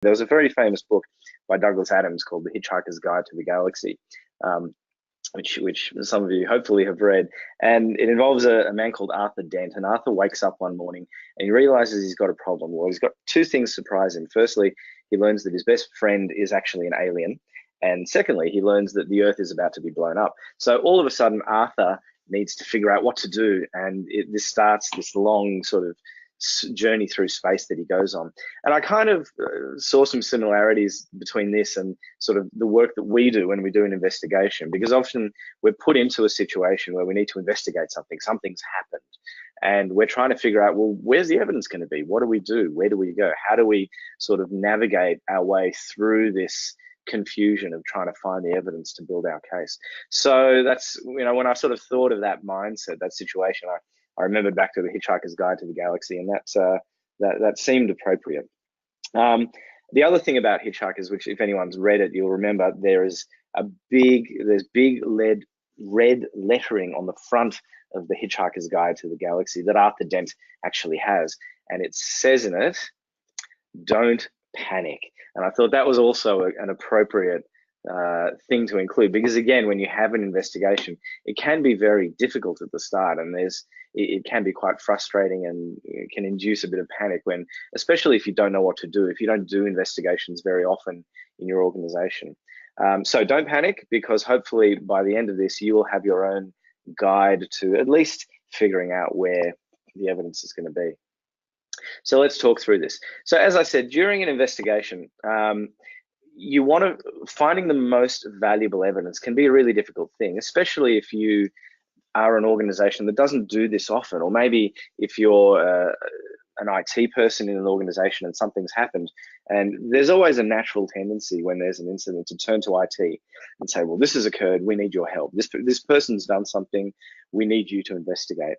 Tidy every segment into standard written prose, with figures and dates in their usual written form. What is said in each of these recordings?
There was a very famous book by Douglas Adams called The Hitchhiker's Guide to the Galaxy, which some of you hopefully have read. And it involves a man called Arthur Dent. And Arthur wakes up one morning and he realizes he's got a problem. Well, he's got two things surprise him. Firstly, he learns that his best friend is actually an alien. And secondly, he learns that the Earth is about to be blown up. So all of a sudden, Arthur needs to figure out what to do. And this starts this long sort of journey through space that he goes on. And I kind of saw some similarities between this and sort of the work that we do when we do an investigation, because often we're put into a situation where we need to investigate something. Something's happened and we're trying to figure out, well, where's the evidence going to be? What do we do? Where do we go? How do we sort of navigate our way through this confusion of trying to find the evidence to build our case? So that's, you know, when I sort of thought of that mindset, that situation, I remembered back to The Hitchhiker's Guide to the Galaxy, and that seemed appropriate. The other thing about Hitchhikers, which if anyone's read it, you'll remember there's big red lettering on the front of The Hitchhiker's Guide to the Galaxy that Arthur Dent actually has, and it says in it, "Don't panic." And I thought that was also an appropriate thing to include, because again, when you have an investigation, it can be very difficult at the start, and it can be quite frustrating, and it can induce a bit of panic when, especially if you don't know what to do, if you don't do investigations very often in your organization. So don't panic, because hopefully by the end of this, you will have your own guide to at least figuring out where the evidence is going to be. So let's talk through this. So as I said, during an investigation, you want to finding the most valuable evidence can be a really difficult thing, especially if you are an organization that doesn't do this often, or maybe if you're an IT person in an organization and something's happened, and there's always a natural tendency when there's an incident to turn to IT and say, well, this has occurred, we need your help. This person's done something, we need you to investigate.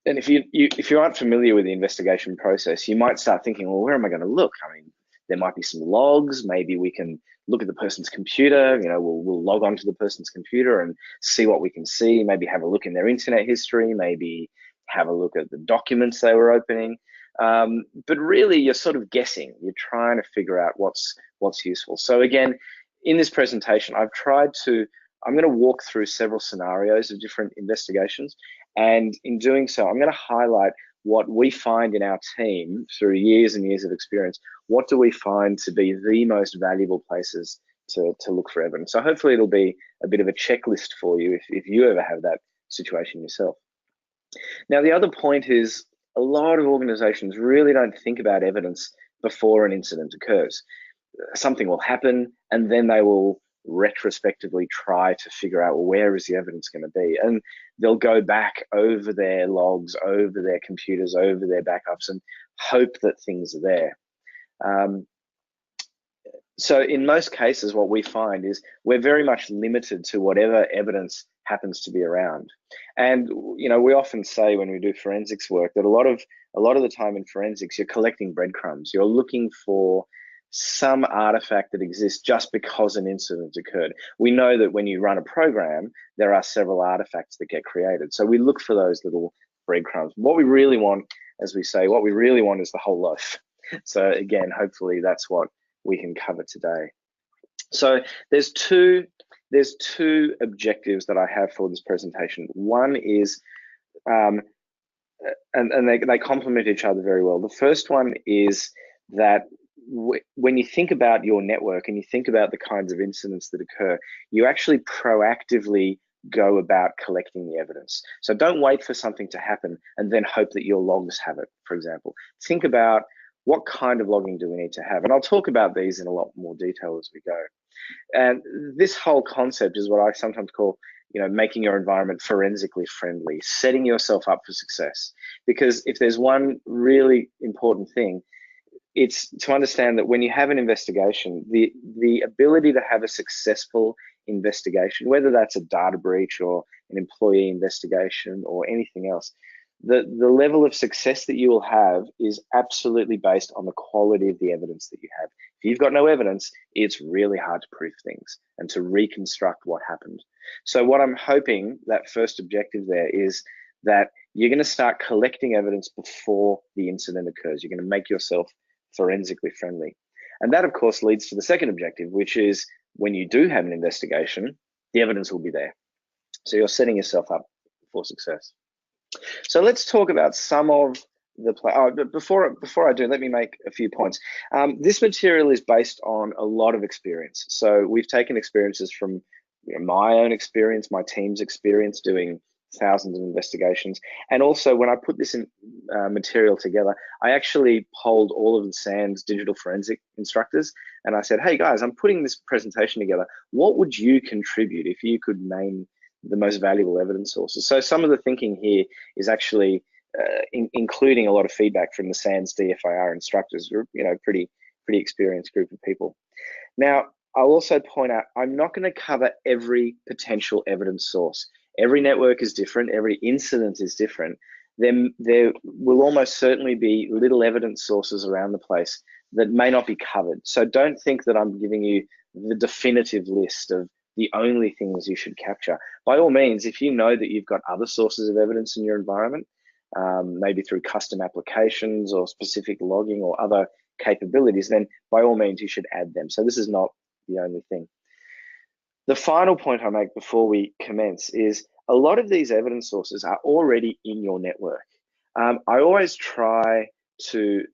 And if you aren't familiar with the investigation process, you might start thinking, well, where am I going to look? I mean, there might be some logs. Maybe we can look at the person's computer. You know, we'll log onto the person's computer and see what we can see. Maybe have a look in their internet history. Maybe have a look at the documents they were opening. But really, you're sort of guessing. You're trying to figure out what's useful. So again, in this presentation, I'm going to walk through several scenarios of different investigations. And in doing so, I'm going to highlight what we find in our team through years and years of experience. What do we find to be the most valuable places to look for evidence? So hopefully it'll be a bit of a checklist for you if you ever have that situation yourself. Now, the other point is a lot of organizations really don't think about evidence before an incident occurs. Something will happen and then they will retrospectively try to figure out, well, where is the evidence going to be? And they'll go back over their logs, over their computers, over their backups, and hope that things are there. So in most cases, what we find is we're very much limited to whatever evidence happens to be around. And you know, we often say when we do forensics work that a lot of the time in forensics, you're collecting breadcrumbs. You're looking for some artifact that exists just because an incident occurred. We know that when you run a program, there are several artifacts that get created. So we look for those little breadcrumbs. What we really want, as we say, what we really want is the whole loaf. So again, hopefully that's what we can cover today. So there's two objectives that I have for this presentation. One is, and they complement each other very well. The first one is that when you think about your network and you think about the kinds of incidents that occur, you actually proactively go about collecting the evidence. So don't wait for something to happen and then hope that your logs have it, for example. Think about what kind of logging do we need to have? And I'll talk about these in a lot more detail as we go. And this whole concept is what I sometimes call, you know, making your environment forensically friendly, setting yourself up for success. Because if there's one really important thing, it's to understand that when you have an investigation, the ability to have a successful investigation, whether that's a data breach or an employee investigation or anything else, the level of success that you will have is absolutely based on the quality of the evidence that you have. If you've got no evidence, it's really hard to prove things and to reconstruct what happened. So what I'm hoping, that first objective there, is that you're going to start collecting evidence before the incident occurs. You're going to make yourself forensically friendly. And that, of course, leads to the second objective, which is when you do have an investigation, the evidence will be there. So you're setting yourself up for success. So let's talk about some of the play. Oh, but before I do, let me make a few points. This material is based on a lot of experience. So we've taken experiences from my own experience, my team's experience doing thousands of investigations, and also when I put this in material together, I actually polled all of the SANS digital forensic instructors, and I said, "Hey guys, I'm putting this presentation together. What would you contribute if you could name the most valuable evidence sources?" So some of the thinking here is actually including a lot of feedback from the SANS DFIR instructors, pretty experienced group of people. Now, I'll also point out, I'm not going to cover every potential evidence source. Every network is different. Every incident is different. There will almost certainly be little evidence sources around the place that may not be covered. So don't think that I'm giving you the definitive list of the only things you should capture. By all means, if you know that you've got other sources of evidence in your environment, maybe through custom applications or specific logging or other capabilities, then by all means you should add them. So this is not the only thing. The final point I make before we commence is a lot of these evidence sources are already in your network. I always try to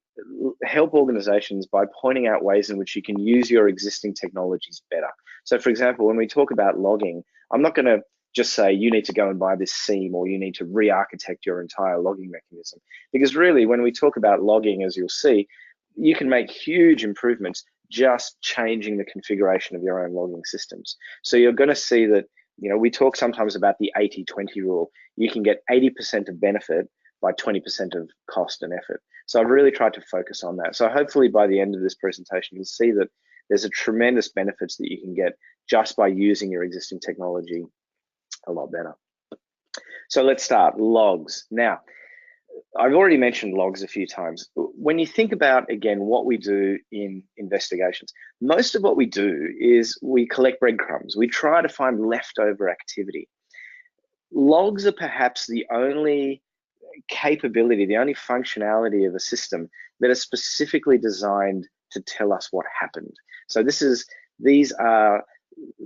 help organizations by pointing out ways in which you can use your existing technologies better. So for example, when we talk about logging, I'm not going to just say you need to go and buy this SIEM or you need to re-architect your entire logging mechanism. Because really, when we talk about logging, as you'll see, you can make huge improvements just changing the configuration of your own logging systems. So you're going to see that, we talk sometimes about the 80-20 rule. You can get 80% of benefit by 20% of cost and effort. So I've really tried to focus on that. So hopefully by the end of this presentation, you'll see that there's a tremendous benefits that you can get just by using your existing technology a lot better. So let's start, logs. Now, I've already mentioned logs a few times. When you think about, again, what we do in investigations, most of what we do is we collect breadcrumbs. We try to find leftover activity. Logs are perhaps the only capability, the only functionality of a system that is specifically designed to tell us what happened. So these are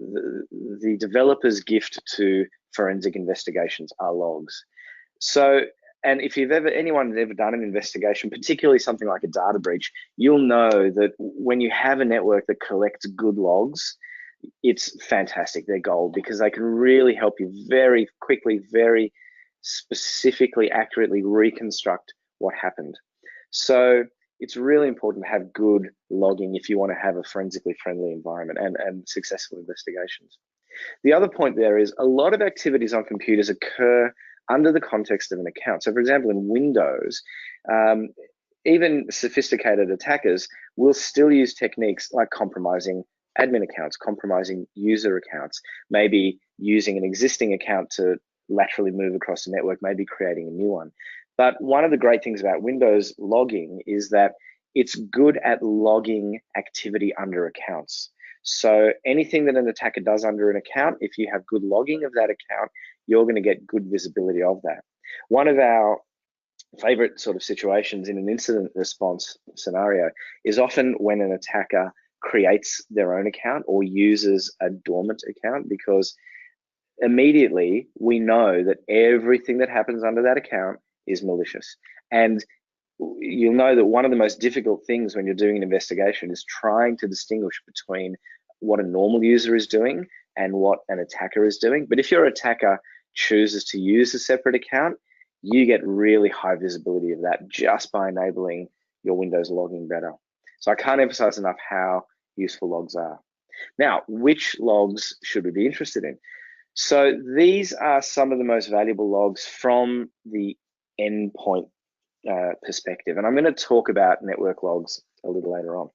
the developer's gift to forensic investigations are logs. So, and if anyone's ever done an investigation, particularly something like a data breach, you'll know that when you have a network that collects good logs, it's fantastic. They're gold because they can really help you very quickly, very specifically, accurately reconstruct what happened. So it's really important to have good logging if you want to have a forensically friendly environment and successful investigations. The other point there is a lot of activities on computers occur under the context of an account. So for example, in Windows, even sophisticated attackers will still use techniques like compromising admin accounts, compromising user accounts, maybe using an existing account to laterally move across the network, maybe creating a new one. But one of the great things about Windows logging is that it's good at logging activity under accounts. So anything that an attacker does under an account, if you have good logging of that account, you're going to get good visibility of that. One of our favorite sort of situations in an incident response scenario is often when an attacker creates their own account or uses a dormant account, because immediately we know that everything that happens under that account is malicious. And you'll know that one of the most difficult things when you're doing an investigation is trying to distinguish between what a normal user is doing and what an attacker is doing. But if your attacker chooses to use a separate account, you get really high visibility of that just by enabling your Windows logging better. So I can't emphasize enough how useful logs are. Now, which logs should we be interested in? So these are some of the most valuable logs from the endpoint perspective. And I'm going to talk about network logs a little later on.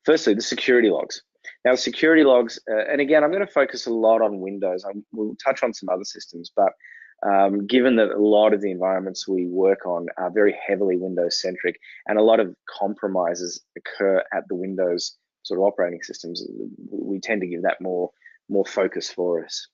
Firstly, the security logs. Now, security logs, and again, I'm going to focus a lot on Windows. We'll touch on some other systems, but given that a lot of the environments we work on are very heavily Windows-centric and a lot of compromises occur at the Windows sort of operating systems, we tend to give that more focus for us.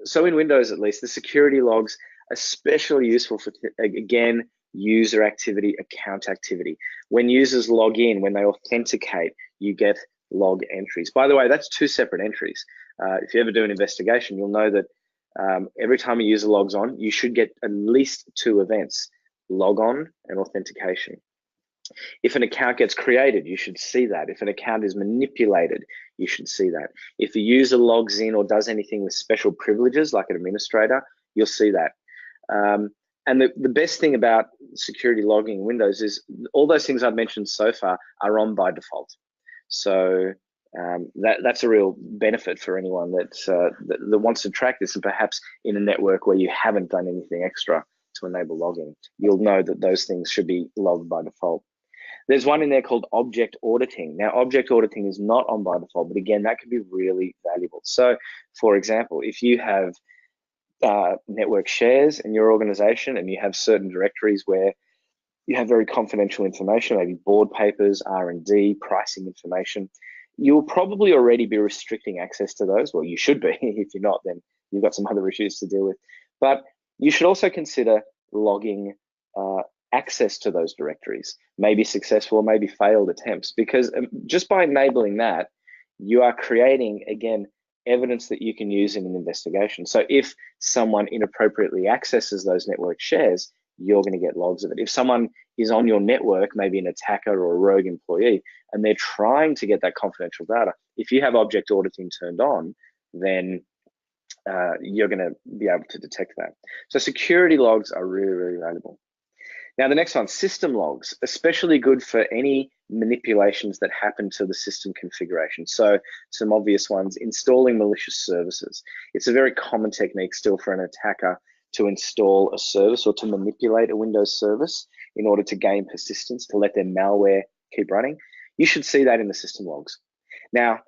So in Windows, at least, the security logs are especially useful for, again, user activity, account activity. When users log in, when they authenticate, you get log entries. By the way, that's 2 separate entries. If you ever do an investigation, you'll know that every time a user logs on, you should get at least 2 events: log on and authentication. If an account gets created, you should see that. If an account is manipulated, you should see that. If a user logs in or does anything with special privileges, like an administrator, you'll see that. And the best thing about security logging in Windows is all those things I've mentioned so far are on by default. So that's a real benefit for anyone that wants to track this, and perhaps in a network where you haven't done anything extra to enable logging, you'll know that those things should be logged by default. There's one in there called object auditing. Now, object auditing is not on by default, but again, that can be really valuable. So, for example, if you have network shares in your organization and you have certain directories where you have very confidential information, maybe board papers, R&D, pricing information, you'll probably already be restricting access to those. Well, you should be. If you're not, then you've got some other issues to deal with. But you should also consider logging access to those directories, maybe successful or maybe failed attempts, because just by enabling that, you are creating, again, evidence that you can use in an investigation. So if someone inappropriately accesses those network shares, you're going to get logs of it. If someone is on your network, maybe an attacker or a rogue employee, and they're trying to get that confidential data, if you have object auditing turned on, then you're going to be able to detect that. So security logs are really, really valuable. Now, the next one, system logs, especially good for any manipulations that happen to the system configuration. So some obvious ones: installing malicious services. It's a very common technique still for an attacker to install a service or to manipulate a Windows service in order to gain persistence, to let their malware keep running. You should see that in the system logs. Now,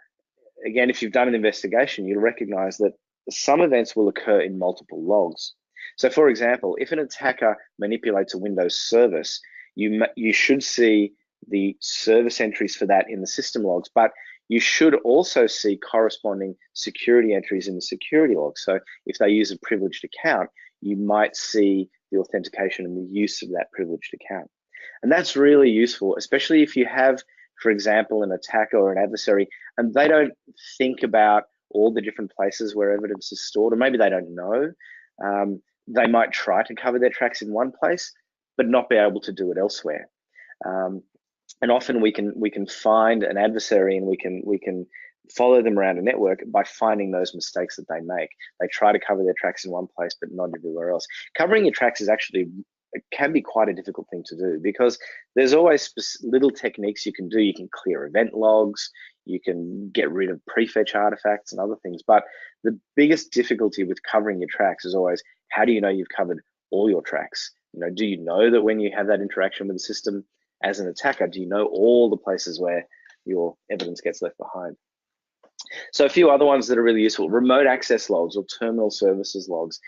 again, if you've done an investigation, you'll recognize that some events will occur in multiple logs. So, for example, if an attacker manipulates a Windows service, you should see the service entries for that in the system logs, but you should also see corresponding security entries in the security logs. So if they use a privileged account, you might see the authentication and the use of that privileged account. And that's really useful, especially if you have, for example, an attacker or an adversary, and they don't think about all the different places where evidence is stored, or maybe they don't know. They might try to cover their tracks in one place, but not be able to do it elsewhere. And often we can find an adversary and we can follow them around a network by finding those mistakes that they make. They try to cover their tracks in one place, but not everywhere else. Covering your tracks it can be quite a difficult thing to do, because there's always little techniques you can do. You can clear event logs, you can get rid of prefetch artifacts and other things. But the biggest difficulty with covering your tracks is always, how do you know you've covered all your tracks? Do you know that when you have that interaction with the system as an attacker, do you know all the places where your evidence gets left behind? So a few other ones that are really useful: remote access logs or terminal services logs.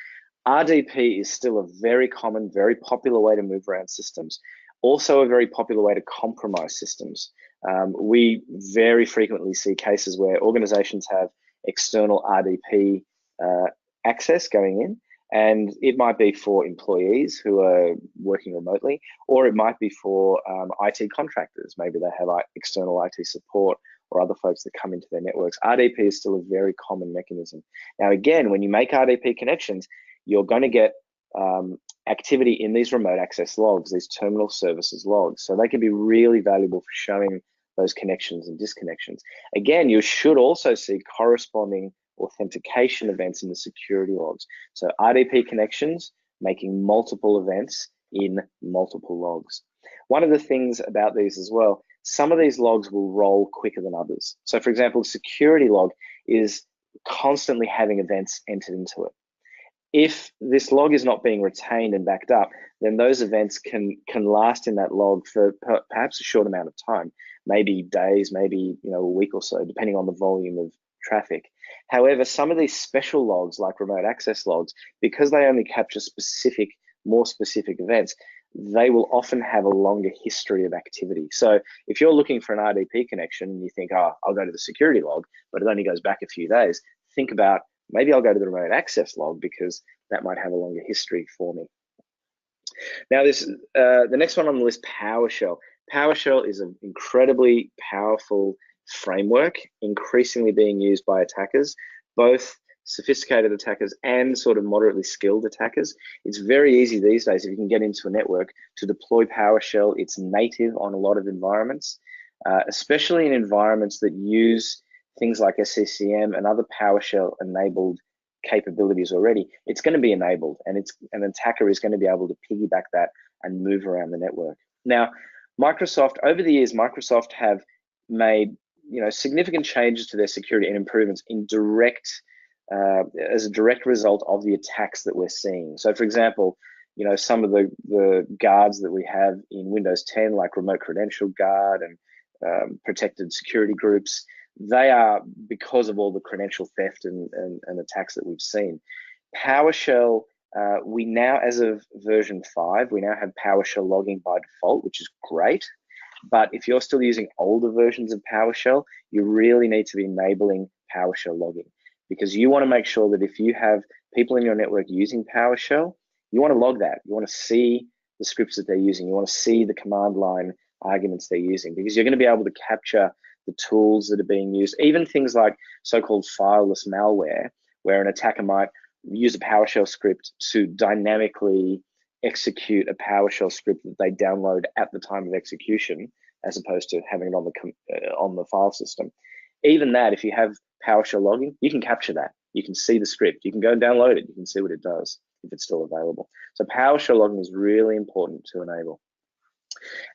RDP is still a very common, very popular way to move around systems. Also a very popular way to compromise systems. We very frequently see cases where organizations have external RDP access going in, and it might be for employees who are working remotely, or it might be for IT contractors. Maybe they have external IT support or other folks that come into their networks. RDP is still a very common mechanism. Now, again, when you make RDP connections, you're going to get activity in these remote access logs, these terminal services logs. So they can be really valuable for showing those connections and disconnections. Again, you should also see corresponding authentication events in the security logs. So RDP connections making multiple events in multiple logs. One of the things about these as well, some of these logs will roll quicker than others. So for example, a security log is constantly having events entered into it. If this log is not being retained and backed up, then those events can last in that log for perhaps a short amount of time, maybe days, maybe a week or so, depending on the volume of traffic. However, some of these special logs, like remote access logs, because they only capture more specific events, they will often have a longer history of activity. So if you're looking for an RDP connection and you think, oh, I'll go to the security log, but it only goes back a few days, think about, maybe I'll go to the remote access log because that might have a longer history for me. Now, the next one on the list, PowerShell. PowerShell is an incredibly powerful framework, increasingly being used by attackers, both sophisticated attackers and sort of moderately skilled attackers. It's very easy these days, if you can get into a network, to deploy PowerShell. It's native on a lot of environments, especially in environments that use things like SCCM and other PowerShell enabled capabilities already. It's going to be enabled, and an attacker is going to be able to piggyback that and move around the network. Now, Microsoft, over the years, Microsoft have made significant changes to their security and improvements in as a direct result of the attacks that we're seeing. So, for example, some of the guards that we have in Windows 10, like remote credential guard and protected security groups, they are because of all the credential theft and attacks that we've seen. PowerShell, we now, as of version 5, we now have PowerShell logging by default, which is great. But if you're still using older versions of PowerShell, you really need to be enabling PowerShell logging, because you want to make sure that if you have people in your network using PowerShell, you want to log that. You want to see the scripts that they're using. You want to see the command line arguments they're using, because you're going to be able to capture the tools that are being used, even things like so-called fileless malware, where an attacker might use a PowerShell script to dynamically execute a PowerShell script that they download at the time of execution, as opposed to having it on the file system. Even that, if you have PowerShell logging, you can capture that. You can see the script. You can go and download it. You can see what it does if it's still available. So PowerShell logging is really important to enable.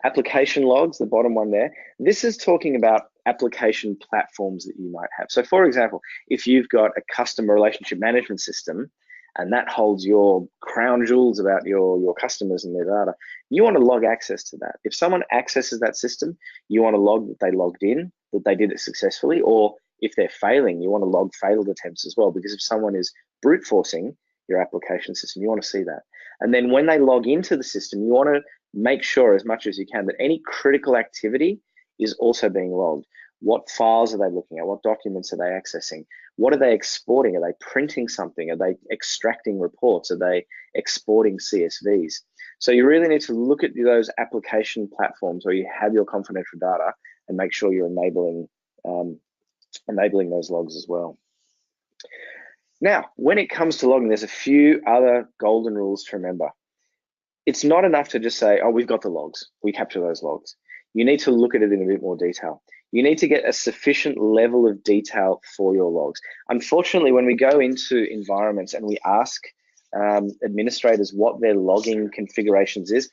Application logs, the bottom one there, this is talking about application platforms that you might have. So for example, if you've got a customer relationship management system and that holds your crown jewels about your customers and their data, you want to log access to that. If someone accesses that system, you want to log that they logged in, that they did it successfully, or if they're failing, you want to log failed attempts as well, because if someone is brute forcing your application system, you want to see that. And then when they log into the system, you want to make sure as much as you can that any critical activity is also being logged. What files are they looking at? What documents are they accessing? What are they exporting? Are they printing something? Are they extracting reports? Are they exporting CSVs? So you really need to look at those application platforms where you have your confidential data and make sure you're enabling those logs as well. Now, when it comes to logging, there's a few other golden rules to remember. It's not enough to just say, oh, we've got the logs, we capture those logs. You need to look at it in a bit more detail. You need to get a sufficient level of detail for your logs. Unfortunately, when we go into environments and we ask administrators what their logging configurations is,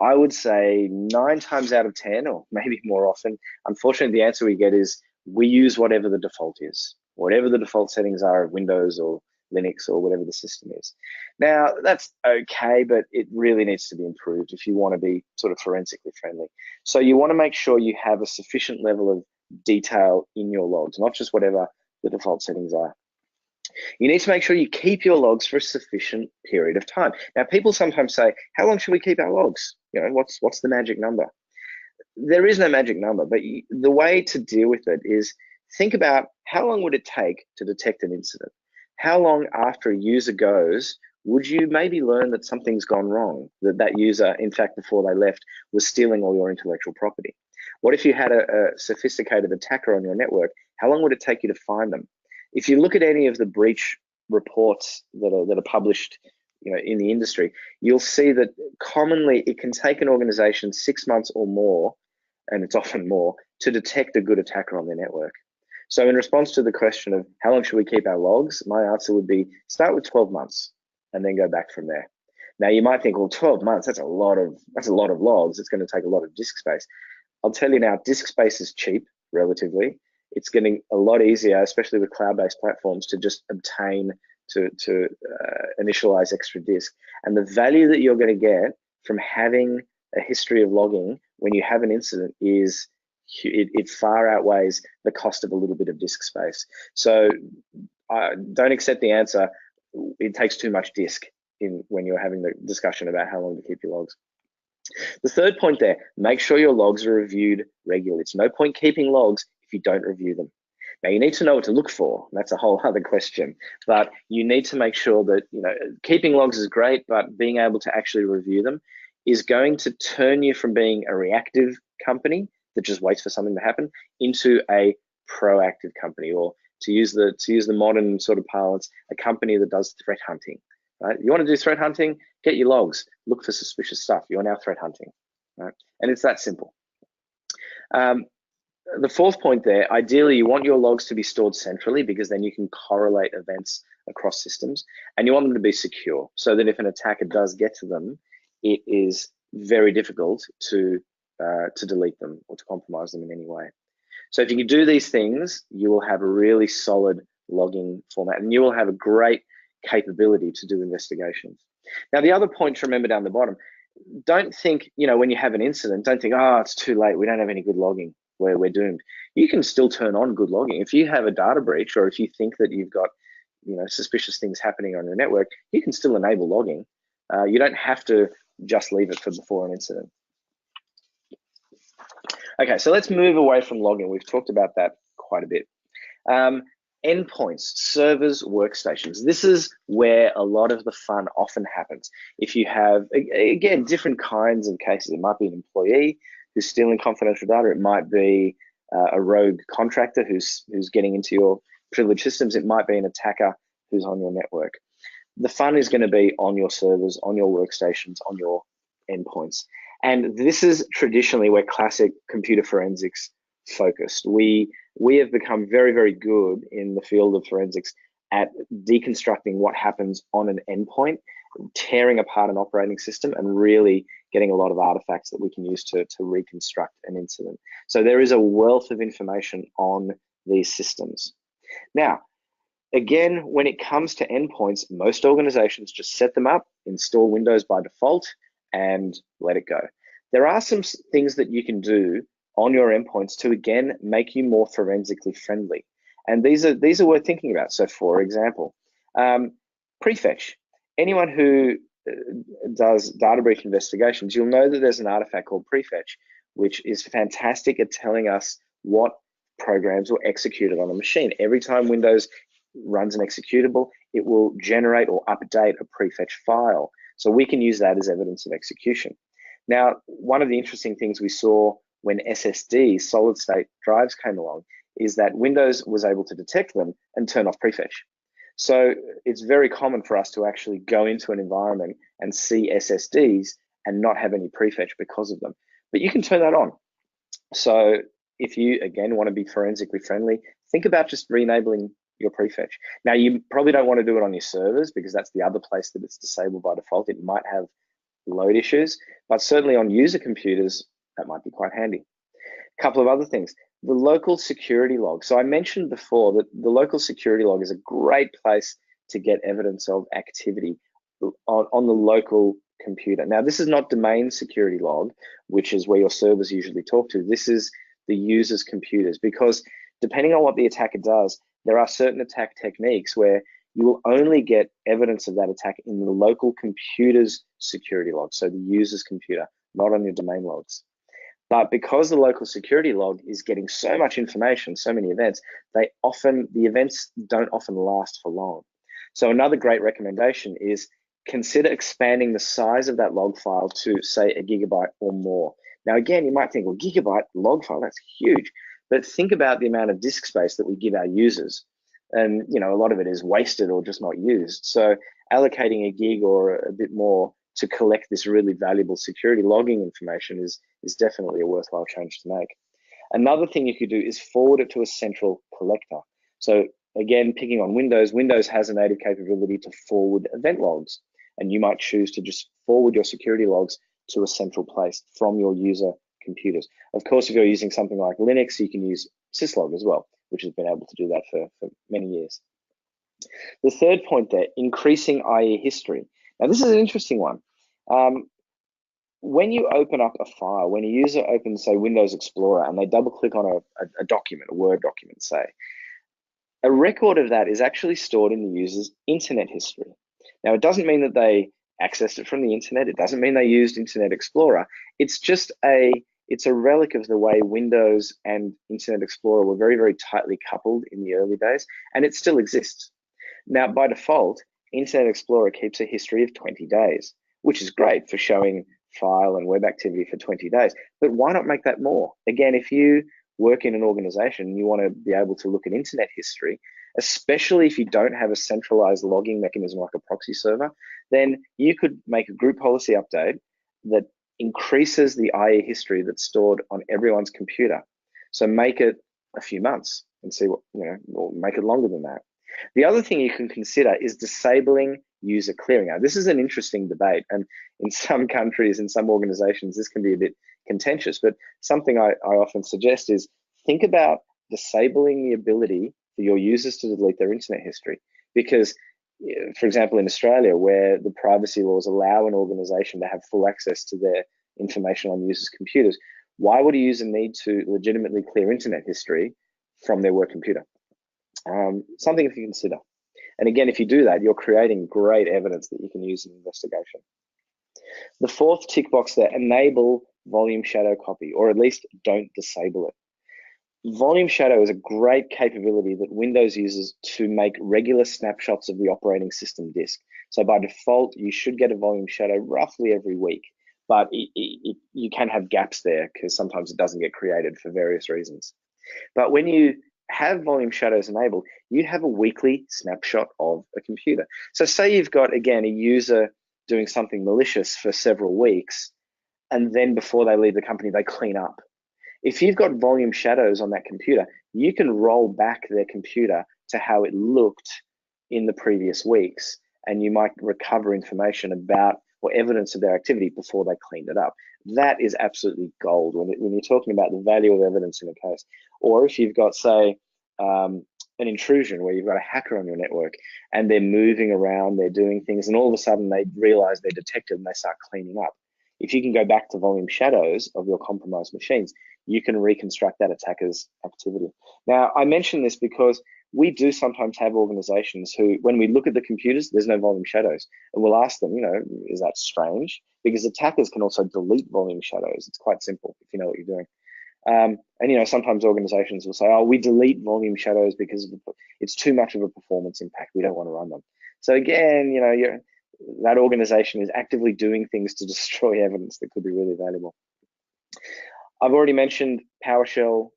I would say 9 times out of 10, or maybe more often, unfortunately, the answer we get is we use whatever the default is, whatever the default settings are of Windows or Linux or whatever the system is. Now, that's okay, but it really needs to be improved if you want to be sort of forensically friendly. So you want to make sure you have a sufficient level of detail in your logs, not just whatever the default settings are. You need to make sure you keep your logs for a sufficient period of time. Now, people sometimes say, how long should we keep our logs? What's the magic number? There is no magic number, but the way to deal with it is think about how long would it take to detect an incident? How long after a user goes would you maybe learn that something's gone wrong, that user, in fact, before they left, was stealing all your intellectual property? What if you had a sophisticated attacker on your network? How long would it take you to find them? If you look at any of the breach reports that are published in the industry, you'll see that commonly it can take an organization 6 months or more, and it's often more, to detect a good attacker on their network. So in response to the question of how long should we keep our logs, my answer would be start with 12 months and then go back from there. Now you might think, well, 12 months, that's a lot of logs. It's going to take a lot of disk space. I'll tell you now, disk space is cheap, relatively. It's getting a lot easier, especially with cloud-based platforms, to just obtain, to initialize extra disk. And the value that you're going to get from having a history of logging when you have an incident is it far outweighs the cost of a little bit of disk space. So don't accept the answer, it takes too much disk when you're having the discussion about how long to keep your logs. The third point there, make sure your logs are reviewed regularly. It's no point keeping logs if you don't review them. Now you need to know what to look for. That's a whole other question, but you need to make sure that, keeping logs is great, but being able to actually review them is going to turn you from being a reactive company that just waits for something to happen into a proactive company, or to use the modern sort of parlance, a company that does threat hunting. Right? You want to do threat hunting? Get your logs. Look for suspicious stuff. You're now threat hunting. Right? And it's that simple. The fourth point there, ideally, you want your logs to be stored centrally, because then you can correlate events across systems, and you want them to be secure so that if an attacker does get to them, it is very difficult to delete them or to compromise them in any way. So if you can do these things, you will have a really solid logging format, and you will have a great capability to do investigations. Now, the other point to remember down the bottom, don't think, when you have an incident, don't think, oh, it's too late, we don't have any good logging, we're doomed. You can still turn on good logging. If you have a data breach, or if you think that you've got, suspicious things happening on your network, you can still enable logging. You don't have to just leave it for before an incident. Okay, so let's move away from logging. We've talked about that quite a bit. Endpoints, servers, workstations. This is where a lot of the fun often happens. If you have, again, different kinds of cases, it might be an employee who's stealing confidential data. It might be a rogue contractor who's getting into your privileged systems. It might be an attacker who's on your network. The fun is going to be on your servers, on your workstations, on your endpoints. And this is traditionally where classic computer forensics focused. We have become very, very good in the field of forensics at deconstructing what happens on an endpoint, tearing apart an operating system, and really getting a lot of artifacts that we can use to reconstruct an incident. So there is a wealth of information on these systems. Now, again, when it comes to endpoints, most organizations just set them up, install Windows by default, and let it go. There are some things that you can do on your endpoints to, again, make you more forensically friendly. And these are worth thinking about. So for example, prefetch. Anyone who does data breach investigations, you'll know that there's an artifact called prefetch, which is fantastic at telling us what programs were executed on a machine. Every time Windows runs an executable, it will generate or update a prefetch file. So we can use that as evidence of execution. Now, one of the interesting things we saw when SSD, solid state drives, came along is that Windows was able to detect them and turn off prefetch. So it's very common for us to actually go into an environment and see SSDs and not have any prefetch because of them. But you can turn that on. So if you, again, want to be forensically friendly, think about just re-enabling your prefetch. Now, you probably don't want to do it on your servers, because that's the other place that it's disabled by default. It might have load issues, but certainly on user computers, that might be quite handy. A couple of other things. The local security log. So I mentioned before that the local security log is a great place to get evidence of activity on the local computer. Now, this is not domain security log, which is where your servers usually talk to. This is the user's computers, because depending on what the attacker does, there are certain attack techniques where you will only get evidence of that attack in the local computer's security log, so the user's computer, not on your domain logs. But because the local security log is getting so much information, so many events, the events don't often last for long. So another great recommendation is consider expanding the size of that log file to, say, 1 GB or more. Now, again, you might think, well, gigabyte log file, that's huge. But think about the amount of disk space that we give our users. And, a lot of it is wasted or just not used. So allocating 1 gig or a bit more to collect this really valuable security logging information is definitely a worthwhile change to make. Another thing you could do is forward it to a central collector. So again, picking on Windows, Windows has a native capability to forward event logs, and you might choose to just forward your security logs to a central place from your user computers. Of course, if you're using something like Linux, you can use syslog as well, which has been able to do that for many years. The third point there, increasing IE history. Now, this is an interesting one. When you open up a file, when a user opens, say, Windows Explorer, and they double click on a document, a Word document, say, a record of that is actually stored in the user's internet history. Now, it doesn't mean that they accessed it from the internet. It doesn't mean they used Internet Explorer. It's just a it's a relic of the way Windows and Internet Explorer were very, very tightly coupled in the early days, and it still exists. Now, by default, Internet Explorer keeps a history of 20 days, which is great for showing file and web activity for 20 days. But why not make that more? Again, if you work in an organization and you want to be able to look at internet history, especially if you don't have a centralized logging mechanism like a proxy server, then you could make a group policy update that increases the IE history that's stored on everyone's computer. So make it a few months and see what, or make it longer than that. The other thing you can consider is disabling user clearing. Now, this is an interesting debate, and in some countries, in some organizations, this can be a bit contentious, but something I often suggest is think about disabling the ability for your users to delete their internet history. Because, for example, in Australia, where the privacy laws allow an organization to have full access to their information on users' computers, why would a user need to legitimately clear internet history from their work computer? Something to consider. And again, if you do that, you're creating great evidence that you can use in investigation. The fourth tick box there, enable volume shadow copy, or at least don't disable it. Volume shadow is a great capability that Windows uses to make regular snapshots of the operating system disk. So by default, you should get a volume shadow roughly every week, but you can have gaps there because sometimes it doesn't get created for various reasons. But when you have volume shadows enabled, you have a weekly snapshot of a computer. So say you've got, again, a user doing something malicious for several weeks, and then before they leave the company, they clean up. If you've got volume shadows on that computer, you can roll back their computer to how it looked in the previous weeks, and you might recover information about or evidence of their activity before they cleaned it up. That is absolutely gold when you're talking about the value of evidence in a case. Or if you've got, say, an intrusion where you've got a hacker on your network and they're moving around, they're doing things, and all of a sudden they realize they're detected and they start cleaning up. If you can go back to volume shadows of your compromised machines, you can reconstruct that attacker's activity. Now, I mention this because we do sometimes have organizations who, when we look at the computers, there's no volume shadows. And we'll ask them, is that strange? Because attackers can also delete volume shadows. It's quite simple if you know what you're doing. And sometimes organizations will say, oh, we delete volume shadows because it's too much of a performance impact. We don't want to run them. So again, that organization is actively doing things to destroy evidence that could be really valuable. I've already mentioned PowerShell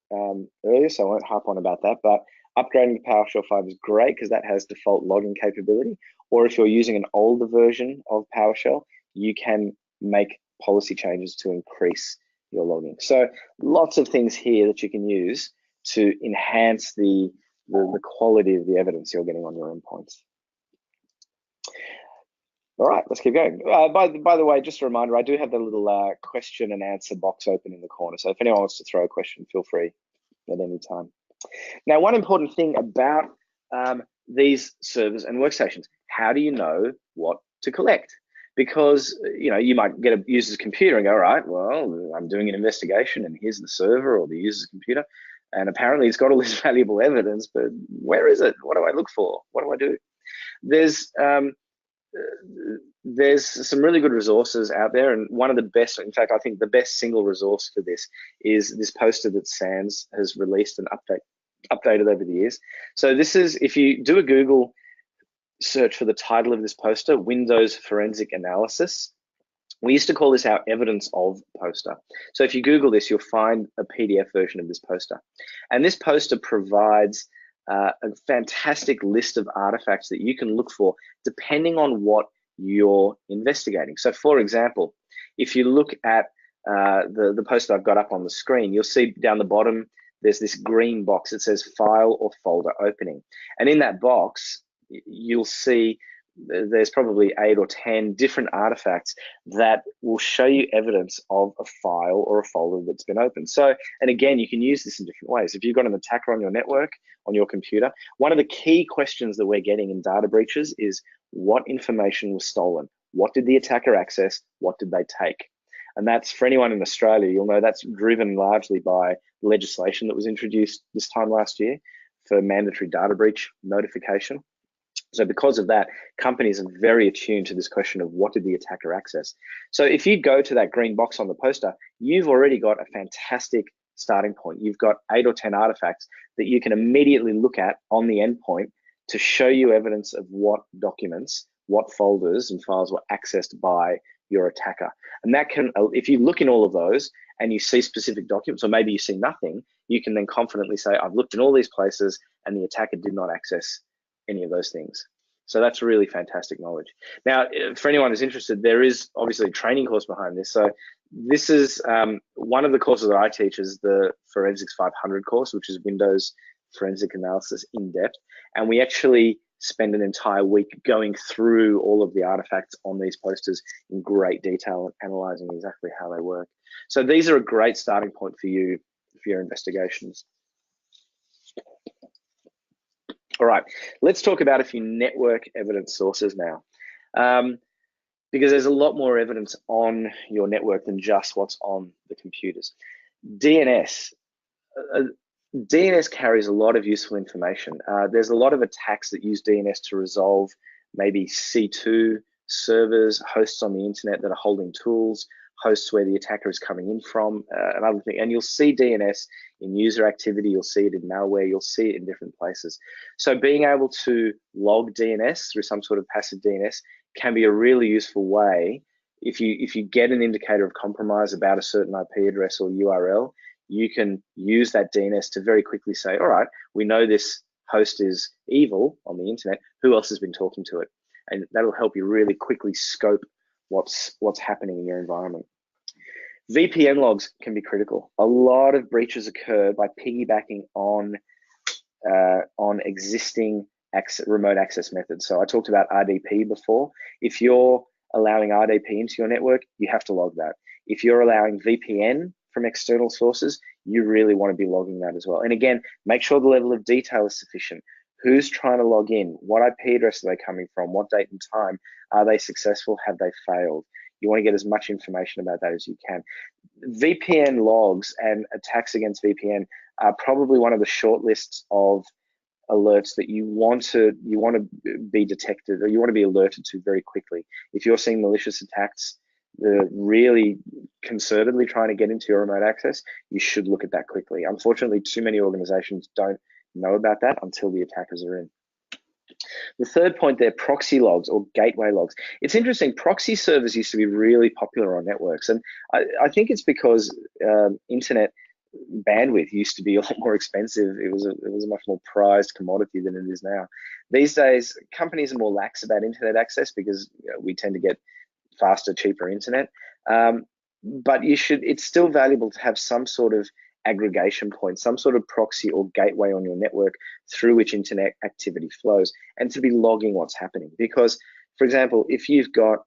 earlier, so I won't harp on about that, but upgrading to PowerShell 5 is great because that has default logging capability. Or if you're using an older version of PowerShell, you can make policy changes to increase your logging. So lots of things here that you can use to enhance the quality of the evidence you're getting on your endpoints. All right, let's keep going. By the way, just a reminder, I do have the little question and answer box open in the corner. So if anyone wants to throw a question, feel free at any time. Now, one important thing about these servers and workstations, how do you know what to collect? Because you might get a user's computer and go, all right, well, I'm doing an investigation and here's the server or the user's computer. And apparently it's got all this valuable evidence, but where is it? What do I look for? What do I do? There's some really good resources out there, and one of the best, in fact, I think the best single resource for this is this poster that SANS has released and updated over the years. So this is, if you do a Google search for the title of this poster, Windows Forensic Analysis, we used to call this our evidence of poster. So if you Google this, you'll find a PDF version of this poster. And this poster provides a fantastic list of artifacts that you can look for depending on what you're investigating. So for example, if you look at the poster I've got up on the screen, you'll see down the bottom, there's this green box that says file or folder opening. And in that box, you'll see there's probably 8 or 10 different artifacts that will show you evidence of a file or a folder that's been opened. So, and again, you can use this in different ways. If you've got an attacker on your network, on your computer, one of the key questions that we're getting in data breaches is what information was stolen? What did the attacker access? What did they take? And that's, for anyone in Australia, you'll know that's driven largely by legislation that was introduced this time last year for mandatory data breach notification. So because of that, companies are very attuned to this question of what did the attacker access. So if you go to that green box on the poster, you've already got a fantastic starting point. You've got 8 or 10 artifacts that you can immediately look at on the endpoint to show you evidence of what documents, what folders and files were accessed by your attacker. And that can, if you look in all of those and you see specific documents, or maybe you see nothing, you can then confidently say, I've looked in all these places and the attacker did not access any of those things. So that's really fantastic knowledge. Now, for anyone who's interested, there is obviously a training course behind this. So this is one of the courses that I teach is the Forensics 500 course, which is Windows Forensic Analysis in depth. And we actually spend an entire week going through all of the artifacts on these posters in great detail and analyzing exactly how they work. So these are a great starting point for you for your investigations. All right, let's talk about a few network evidence sources now, because there's a lot more evidence on your network than just what's on the computers. DNS carries a lot of useful information. There's a lot of attacks that use DNS to resolve maybe C2 servers, hosts on the internet that are holding tools, hosts where the attacker is coming in from, and other thing. And you'll see DNS in user activity, you'll see it in malware, you'll see it in different places. So being able to log DNS through some sort of passive DNS can be a really useful way. If you get an indicator of compromise about a certain IP address or URL, you can use that DNS to very quickly say, all right, we know this host is evil on the internet, who else has been talking to it? And that'll help you really quickly scope what's happening in your environment. VPN logs can be critical. A lot of breaches occur by piggybacking on existing remote access methods. So I talked about RDP before. If you're allowing RDP into your network, you have to log that. If you're allowing VPN from external sources, you really want to be logging that as well. And again, make sure the level of detail is sufficient. Who's trying to log in? What IP address are they coming from? What date and time? Are they successful? Have they failed? You want to get as much information about that as you can. VPN logs and attacks against VPN are probably one of the short lists of alerts that you want to be detected, or you want to be alerted to very quickly. If you're seeing malicious attacks, really concertedly trying to get into your remote access, you should look at that quickly. Unfortunately, too many organizations don't know about that until the attackers are in. The third point there, proxy logs or gateway logs. It's interesting, proxy servers used to be really popular on networks, and I think it's because internet bandwidth used to be a lot more expensive. It was a much more prized commodity than it is now. These days, companies are more lax about internet access because we tend to get faster, cheaper internet. But it's still valuable to have some sort of aggregation point, some sort of proxy or gateway on your network through which internet activity flows, and to be logging what's happening. Because, for example, if you've got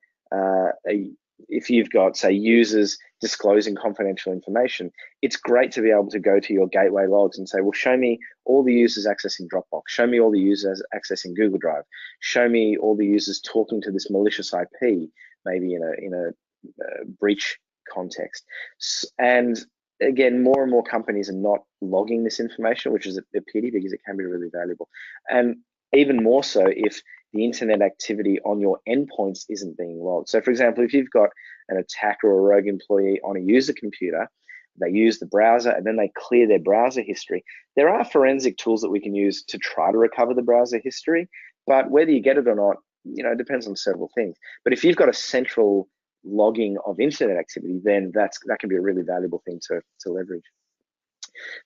say users disclosing confidential information, it's great to be able to go to your gateway logs and say, well, show me all the users accessing Dropbox, show me all the users accessing Google Drive, show me all the users talking to this malicious IP, maybe in a breach context. And again, more and more companies are not logging this information, which is a pity because it can be really valuable. And even more so if the internet activity on your endpoints isn't being logged. So for example, if you've got an attacker or a rogue employee on a user computer, they use the browser and then they clear their browser history. There are forensic tools that we can use to try to recover the browser history, but whether you get it or not, it depends on several things. But if you've got a central logging of internet activity, then that can be a really valuable thing to leverage.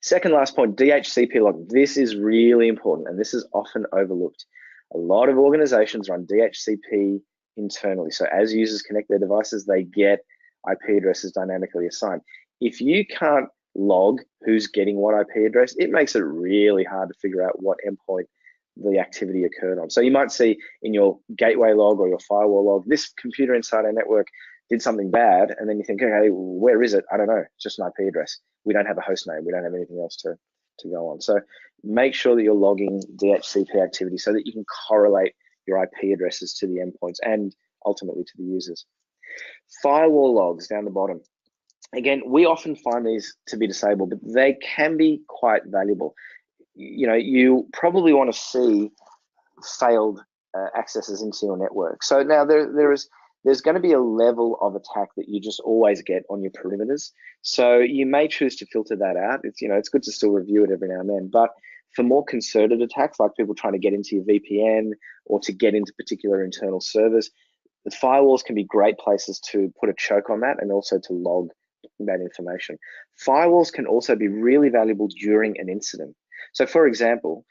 Second last point, DHCP log. This is really important, and this is often overlooked. A lot of organizations run DHCP internally. So as users connect their devices, they get IP addresses dynamically assigned. If you can't log who's getting what IP address, it makes it really hard to figure out what endpoint the activity occurred on. So you might see in your gateway log or your firewall log, this computer inside our network did something bad, and then you think, okay, where is it? I don't know, it's just an IP address. We don't have a host name, we don't have anything else to go on. So make sure that you're logging DHCP activity so that you can correlate your IP addresses to the endpoints and ultimately to the users. Firewall logs down the bottom. Again, we often find these to be disabled, but they can be quite valuable. You probably want to see failed accesses into your network. So now there's going to be a level of attack that you just always get on your perimeters. So you may choose to filter that out. It's good to still review it every now and then, but for more concerted attacks, like people trying to get into your VPN or to get into particular internal servers, the firewalls can be great places to put a choke on that and also to log that information. Firewalls can also be really valuable during an incident. So for example,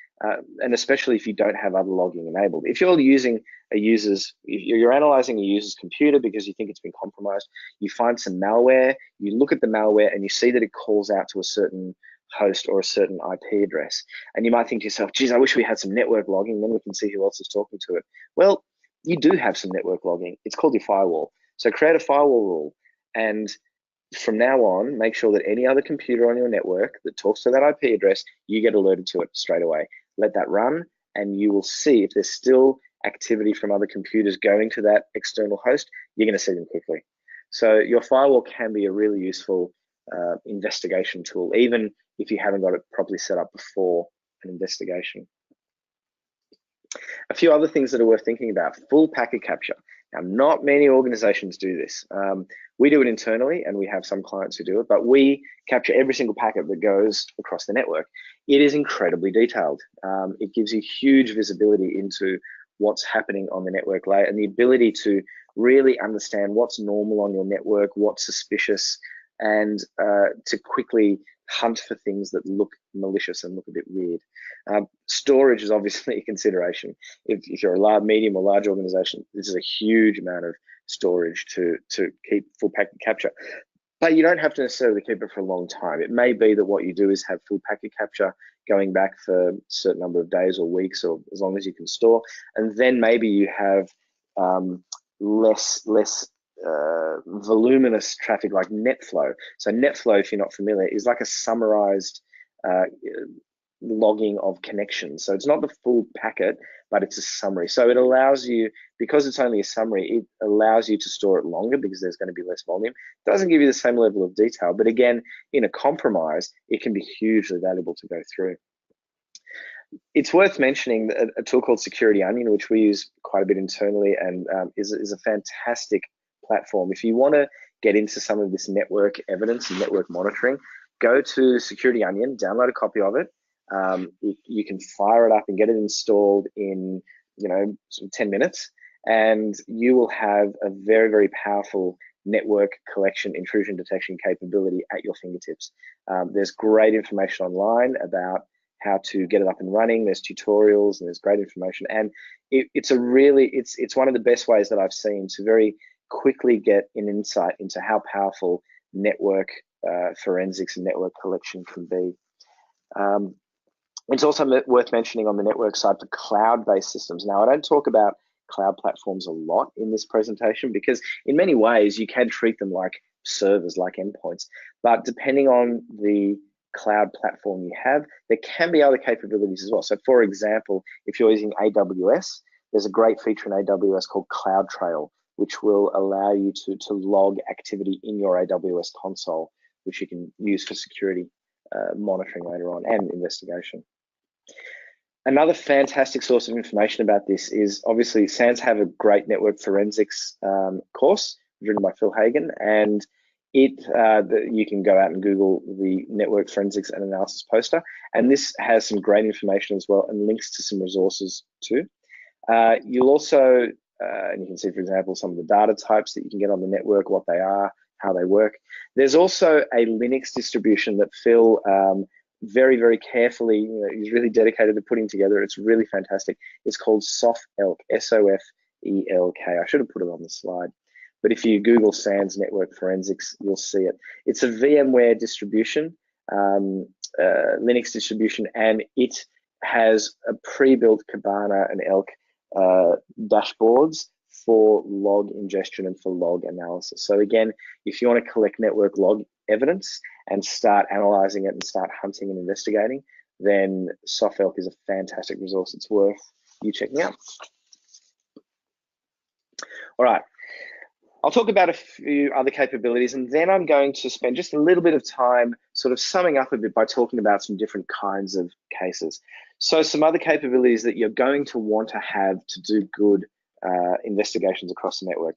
and especially if you don't have other logging enabled, if you're you're analyzing a user's computer because you think it's been compromised, you find some malware, you look at the malware and you see that it calls out to a certain host or a certain IP address. And you might think to yourself, geez, I wish we had some network logging, then we can see who else is talking to it. Well, you do have some network logging. It's called your firewall. So create a firewall rule, and from now on, make sure that any other computer on your network that talks to that IP address, you get alerted to it straight away. Let that run, and you will see if there's still activity from other computers going to that external host, you're going to see them quickly. So your firewall can be a really useful investigation tool, even if you haven't got it properly set up before an investigation. A few other things that are worth thinking about: full packet capture. Now, not many organizations do this. We do it internally, and we have some clients who do it, but we capture every single packet that goes across the network. It is incredibly detailed. It gives you huge visibility into what's happening on the network layer and the ability to really understand what's normal on your network, what's suspicious, and to quickly hunt for things that look malicious and look a bit weird. Storage is obviously a consideration. If you're a medium or large organization, this is a huge amount of storage to keep full packet capture. But you don't have to necessarily keep it for a long time. It may be that what you do is have full packet capture going back for a certain number of days or weeks, or as long as you can store. And then maybe you have less voluminous traffic like NetFlow. So NetFlow, if you're not familiar, is like a summarized logging of connections. So it's not the full packet, but it's a summary. So it allows you, because it's only a summary, it allows you to store it longer because there's going to be less volume. It doesn't give you the same level of detail, but again, in a compromise, it can be hugely valuable to go through. It's worth mentioning a tool called Security Onion, which we use quite a bit internally, and is a fantastic platform. If you want to get into some of this network evidence and network monitoring, go to Security Onion, download a copy of it. You can fire it up and get it installed in 10 minutes, and you will have a very, very powerful network collection intrusion detection capability at your fingertips. There's great information online about how to get it up and running. There's tutorials and there's great information, and it's one of the best ways that I've seen to very quickly get an insight into how powerful network forensics and network collection can be. It's also worth mentioning on the network side for cloud-based systems. Now, I don't talk about cloud platforms a lot in this presentation because in many ways you can treat them like servers, like endpoints, but depending on the cloud platform you have, there can be other capabilities as well. So for example, if you're using AWS, there's a great feature in AWS called CloudTrail, which will allow you to log activity in your AWS console, which you can use for security monitoring later on and investigation. Another fantastic source of information about this is obviously SANS have a great network forensics course written by Phil Hagen, and you can go out and Google the network forensics and analysis poster, and this has some great information as well and links to some resources too. You'll also, and you can see, for example, some of the data types that you can get on the network, what they are, how they work. There's also a Linux distribution that Phil very, very carefully, he's really dedicated to putting together. It's really fantastic. It's called SOFELK, SOFELK. I should have put it on the slide. But if you Google SANS Network Forensics, you'll see it. It's a VMware distribution, Linux distribution, and it has a pre-built Kibana and ELK dashboards for log ingestion and for log analysis. So again, if you want to collect network log evidence and start analyzing it and start hunting and investigating, then SOFELK is a fantastic resource. It's worth you checking out. All right. I'll talk about a few other capabilities, and then I'm going to spend just a little bit of time sort of summing up a bit by talking about some different kinds of cases. So some other capabilities that you're going to want to have to do good investigations across the network.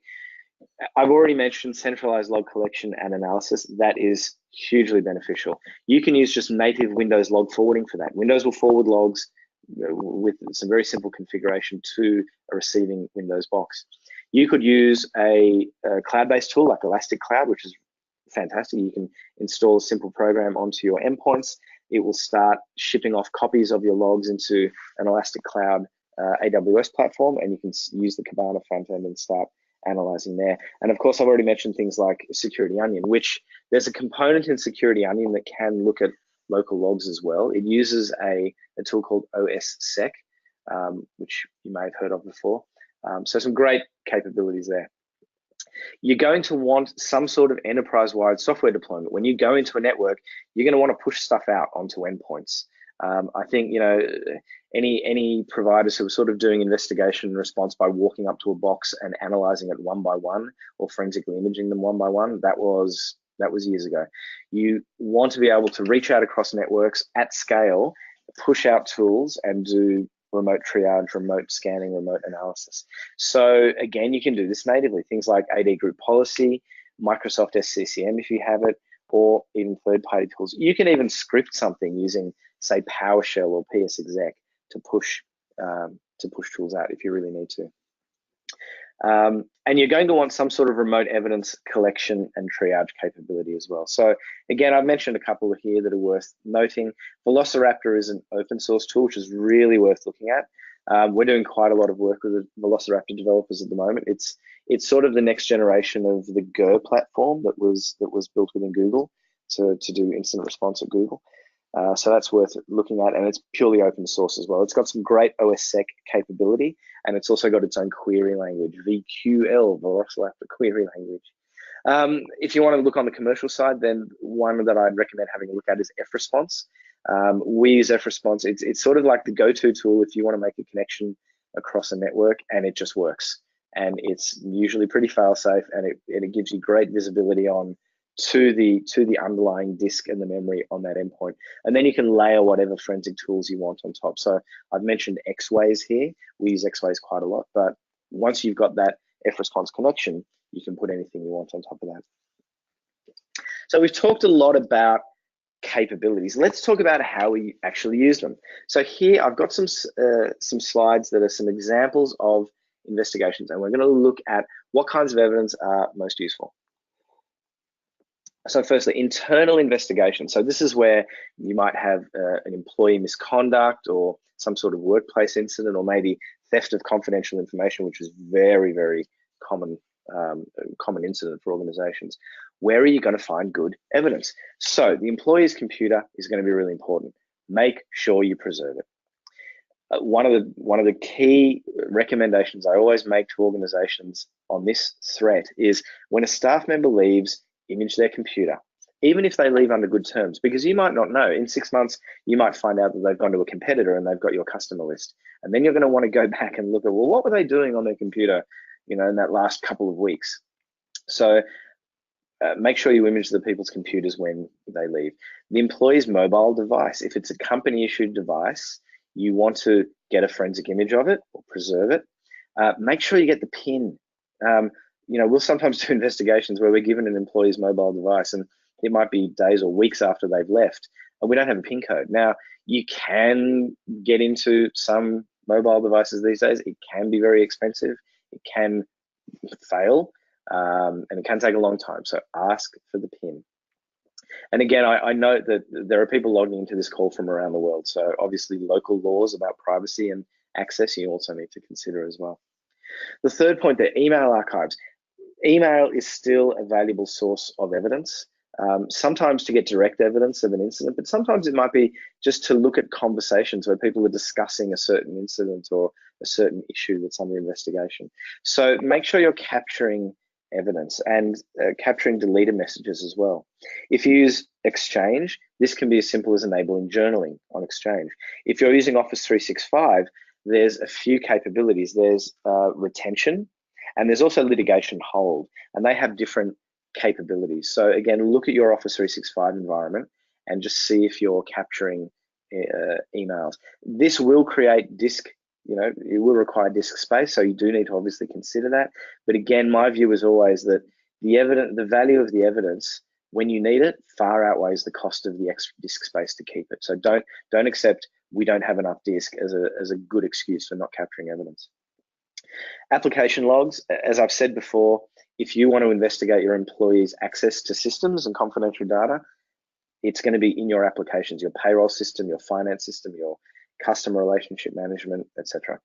I've already mentioned centralized log collection and analysis. That is hugely beneficial. You can use just native Windows log forwarding for that. Windows will forward logs with some very simple configuration to a receiving Windows box. You could use a cloud-based tool like Elastic Cloud, which is fantastic. You can install a simple program onto your endpoints. It will start shipping off copies of your logs into an Elastic Cloud AWS platform, and you can use the Kibana front end and start analyzing there. And of course, I've already mentioned things like Security Onion, which there's a component in Security Onion that can look at local logs as well. It uses a tool called OSSec, which you may have heard of before. So some great capabilities there. You're going to want some sort of enterprise-wide software deployment. When you go into a network, you're going to want to push stuff out onto endpoints. I think, you know, any providers who are sort of doing investigation and response by walking up to a box and analyzing it one by one, or forensically imaging them one by one, that was years ago. You want to be able to reach out across networks at scale, push out tools, and do remote triage, remote scanning, remote analysis. So again, you can do this natively. Things like AD Group Policy, Microsoft SCCM if you have it, or even third-party tools. You can even script something using, say, PowerShell or PSExec to push tools out if you really need to. And you're going to want some sort of remote evidence collection and triage capability as well. So again, I've mentioned a couple here that are worth noting. Velociraptor is an open source tool, which is really worth looking at. We're doing quite a lot of work with the Velociraptor developers at the moment. It's sort of the next generation of the Go platform that was built within Google to do incident response at Google. So that's worth looking at, and it's purely open source as well. It's got some great OSSec capability, and it's also got its own query language, VQL, Velociraptor Query Language. If you want to look on the commercial side, then one that I'd recommend having a look at is Fresponse. We use Fresponse. It's sort of like the go-to tool if you want to make a connection across a network, and it just works. And it's usually pretty fail-safe, and it gives you great visibility on to the underlying disk and the memory on that endpoint. And then you can layer whatever forensic tools you want on top. So I've mentioned X-Ways here. We use X-Ways quite a lot, but once you've got that F-response connection, you can put anything you want on top of that. So we've talked a lot about capabilities. Let's talk about how we actually use them. So here I've got some slides that are some examples of investigations, and we're going to look at what kinds of evidence are most useful. So firstly, internal investigation. So this is where you might have an employee misconduct or some sort of workplace incident, or maybe theft of confidential information, which is very, very common incident for organizations. Where are you going to find good evidence? So the employee's computer is going to be really important. Make sure you preserve it. One of the key recommendations I always make to organizations on this threat is when a staff member leaves, image their computer, even if they leave under good terms, because you might not know. In 6 months, you might find out that they've gone to a competitor and they've got your customer list. And then you're going to want to go back and look at, well, what were they doing on their computer, you know, in that last couple of weeks? So make sure you image the people's computers when they leave. The employee's mobile device, if it's a company issued device, you want to get a forensic image of it or preserve it. Make sure you get the PIN. You know, we'll sometimes do investigations where we're given an employee's mobile device, and it might be days or weeks after they've left, and we don't have a PIN code. Now, you can get into some mobile devices these days. It can be very expensive. It can fail, and it can take a long time. So ask for the PIN. And again, I note that there are people logging into this call from around the world. So obviously local laws about privacy and access you also need to consider as well. The third point there, email archives. Email is still a valuable source of evidence, sometimes to get direct evidence of an incident, but sometimes it might be just to look at conversations where people are discussing a certain incident or a certain issue that's under investigation. So make sure you're capturing evidence and capturing deleted messages as well. If you use Exchange, this can be as simple as enabling journaling on Exchange. If you're using Office 365, there's a few capabilities. There's retention, and there's also litigation hold, and they have different capabilities. So again, look at your Office 365 environment and just see if you're capturing emails. This will create disk, it will require disk space, so you do need to obviously consider that. But again, my view is always that the value of the evidence when you need it far outweighs the cost of the extra disk space to keep it. So don't accept we don't have enough disk as a good excuse for not capturing evidence. Application logs, as I've said before, if you want to investigate your employees' access to systems and confidential data, it's going to be in your applications, your payroll system, your finance system, your customer relationship management, etc.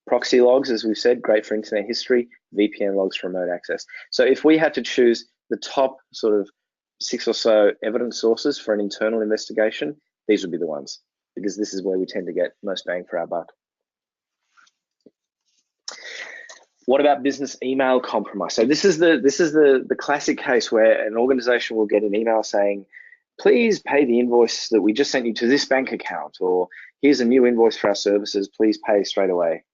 Proxy logs, as we've said, great for internet history, VPN logs for remote access. So if we had to choose the top sort of 6 or so evidence sources for an internal investigation, these would be the ones, because this is where we tend to get most bang for our buck. What about business email compromise? So this is the classic case where an organization will get an email saying, please pay the invoice that we just sent you to this bank account, or here's a new invoice for our services, please pay straight away.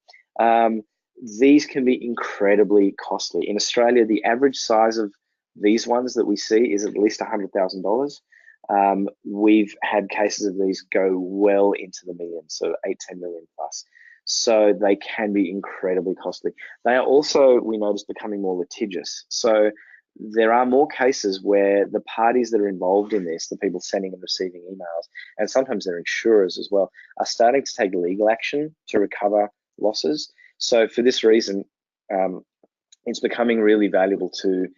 These can be incredibly costly. In Australia, the average size of these ones that we see is at least $100,000. We've had cases of these go well into the millions, so 8-10 million plus. So they can be incredibly costly. They are also, we notice, becoming more litigious. So there are more cases where the parties that are involved in this, the people sending and receiving emails, and sometimes their insurers as well, are starting to take legal action to recover losses. So for this reason, it's becoming really valuable to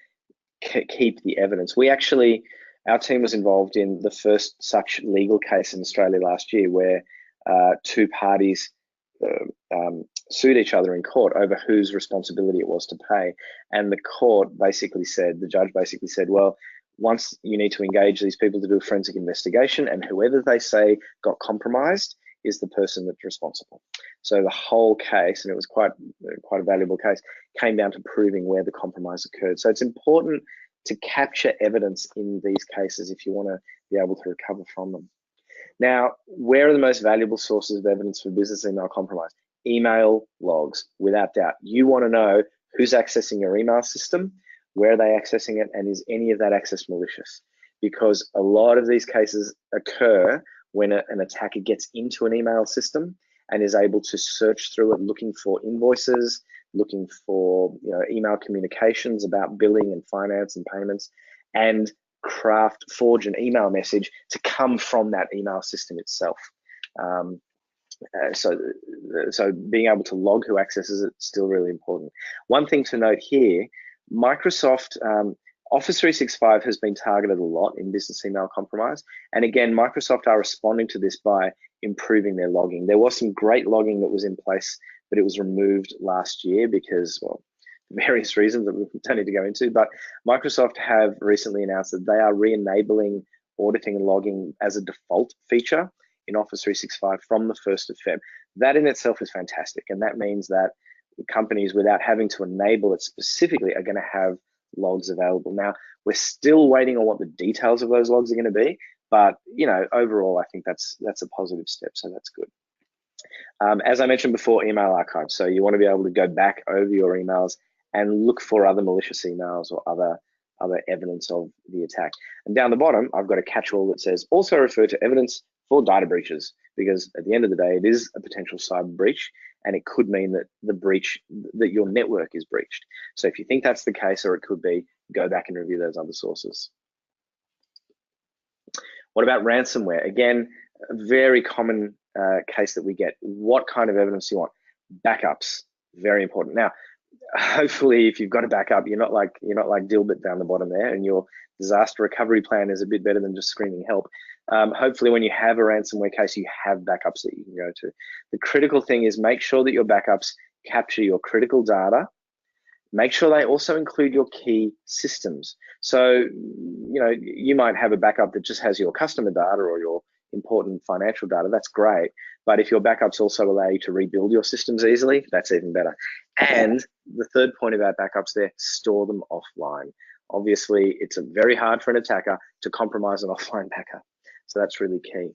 keep the evidence. Our team was involved in the first such legal case in Australia last year, where two parties sued each other in court over whose responsibility it was to pay. And the judge basically said, well, once you need to engage these people to do a forensic investigation, and whoever they say got compromised is the person that's responsible. So the whole case, and it was quite a valuable case, came down to proving where the compromise occurred. So it's important to capture evidence in these cases if you want to be able to recover from them. Now, where are the most valuable sources of evidence for business email compromise? Email logs, without doubt. You want to know who's accessing your email system, where are they accessing it, and is any of that access malicious? Because a lot of these cases occur when an attacker gets into an email system and is able to search through it, looking for invoices, looking for email communications about billing and finance and payments, and forge an email message to come from that email system itself. So being able to log who accesses it is still really important. One thing to note here, Microsoft Office 365 has been targeted a lot in business email compromise. And again, Microsoft are responding to this by improving their logging. There was some great logging that was in place, but it was removed last year because, well, various reasons that we don't need to go into, but Microsoft have recently announced that they are re-enabling auditing and logging as a default feature in Office 365 from the 1st of Feb. That in itself is fantastic, and that means that companies, without having to enable it specifically, are going to have logs available. Now, we're still waiting on what the details of those logs are going to be, but overall, I think that's a positive step, so that's good. As I mentioned before, email archives. So you want to be able to go back over your emails and look for other malicious emails or other evidence of the attack. And down the bottom, I've got a catch-all that says also refer to evidence for data breaches, because at the end of the day, it is a potential cyber breach, and it could mean that that your network is breached. So if you think that's the case, or it could be, go back and review those other sources. What about ransomware? Again, a very common case that we get. What kind of evidence do you want? Backups, very important. Now, hopefully, if you've got a backup, you're not like Dilbert down the bottom there, and your disaster recovery plan is a bit better than just screaming help. Hopefully, when you have a ransomware case, you have backups that you can go to. The critical thing is make sure that your backups capture your critical data. Make sure they also include your key systems. So, you might have a backup that just has your customer data or your important financial data. That's great. But if your backups also allow you to rebuild your systems easily, that's even better. And the third point about backups there, store them offline. Obviously, it's very hard for an attacker to compromise an offline backup. So that's really key.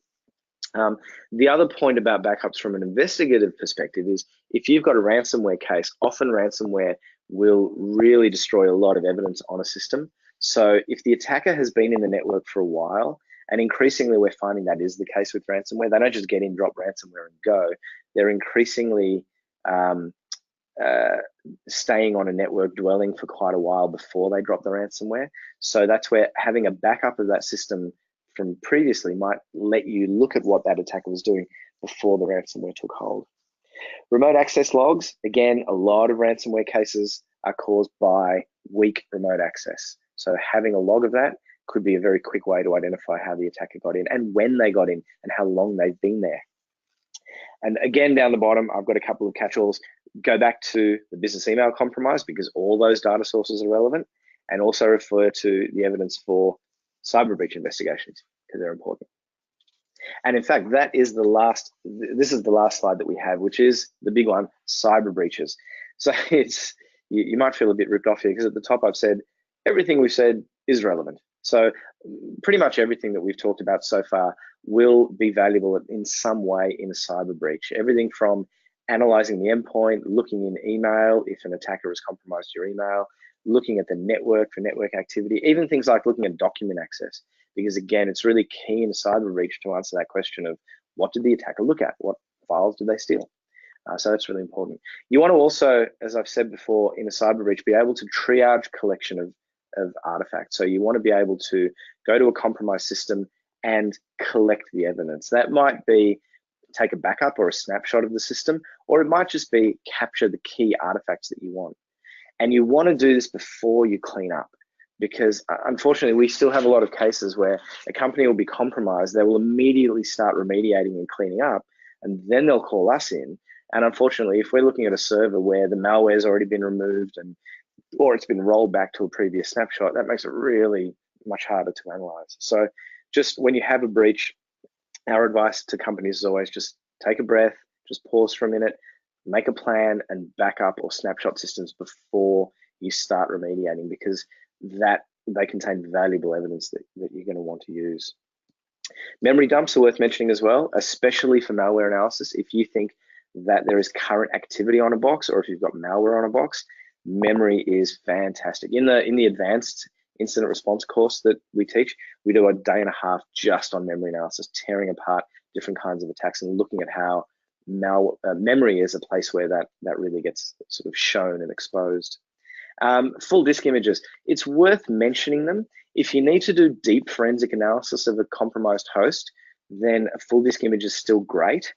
The other point about backups from an investigative perspective is if you've got a ransomware case, often ransomware will really destroy a lot of evidence on a system. So if the attacker has been in the network for a while And increasingly, we're finding that is the case with ransomware. They don't just get in, drop ransomware and go. They're increasingly staying on a network, dwelling for quite a while before they drop the ransomware. So that's where having a backup of that system from previously might let you look at what that attacker was doing before the ransomware took hold. Remote access logs, again, a lot of ransomware cases are caused by weak remote access. So having a log of that could be a very quick way to identify how the attacker got in and when they got in and how long they've been there. And again, down the bottom, I've got a couple of catch-alls. Go back to the business email compromise because all those data sources are relevant, and also refer to the evidence for cyber breach investigations because they're important. And in fact, that is the last, this is the last slide that we have, which is the big one, cyber breaches. So it's, you might feel a bit ripped off here because at the top I've said, everything we've said is relevant. So pretty much everything that we've talked about so far will be valuable in some way in a cyber breach. Everything from analyzing the endpoint, looking in email, if an attacker has compromised your email, looking at the network for network activity, even things like looking at document access. Because again, it's really key in a cyber breach to answer that question of what did the attacker look at? What files did they steal? So that's really important. You want to also, as I've said before, in a cyber breach, be able to triage collection of artifacts. So you want to be able to go to a compromised system and collect the evidence. That might be take a backup or a snapshot of the system, or it might just be capture the key artifacts that you want. And you want to do this before you clean up, because unfortunately we still have a lot of cases where a company will be compromised, they will immediately start remediating and cleaning up, and then they'll call us in. And unfortunately, if we're looking at a server where the malware has already been removed or it's been rolled back to a previous snapshot, that makes it really much harder to analyze. So just when you have a breach, our advice to companies is always just take a breath, just pause for a minute, make a plan and back up or snapshot systems before you start remediating, because that they contain valuable evidence that you're going to want to use. Memory dumps are worth mentioning as well, especially for malware analysis. If you think that there is current activity on a box, or if you've got malware on a box, memory is fantastic. In the advanced incident response course that we teach, we do a day and a half just on memory analysis, tearing apart different kinds of attacks and looking at how memory is a place where that really gets sort of shown and exposed. Full disk images, it's worth mentioning them. If you need to do deep forensic analysis of a compromised host, then a full disk image is still great.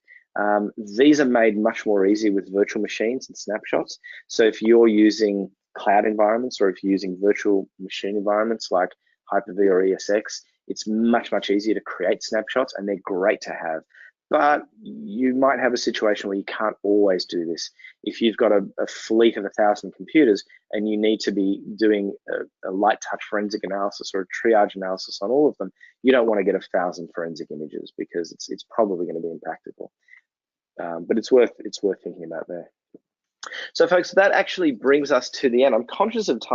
These are made much more easy with virtual machines and snapshots. So if you're using cloud environments, or if you're using virtual machine environments like Hyper-V or ESX, it's much, much easier to create snapshots, and they're great to have. But you might have a situation where you can't always do this. If you've got a fleet of 1,000 computers and you need to be doing a light touch forensic analysis or a triage analysis on all of them, you don't want to get 1,000 forensic images because it's probably going to be impractical. But it's worth thinking about there. So folks, that actually brings us to the end. I'm conscious of time.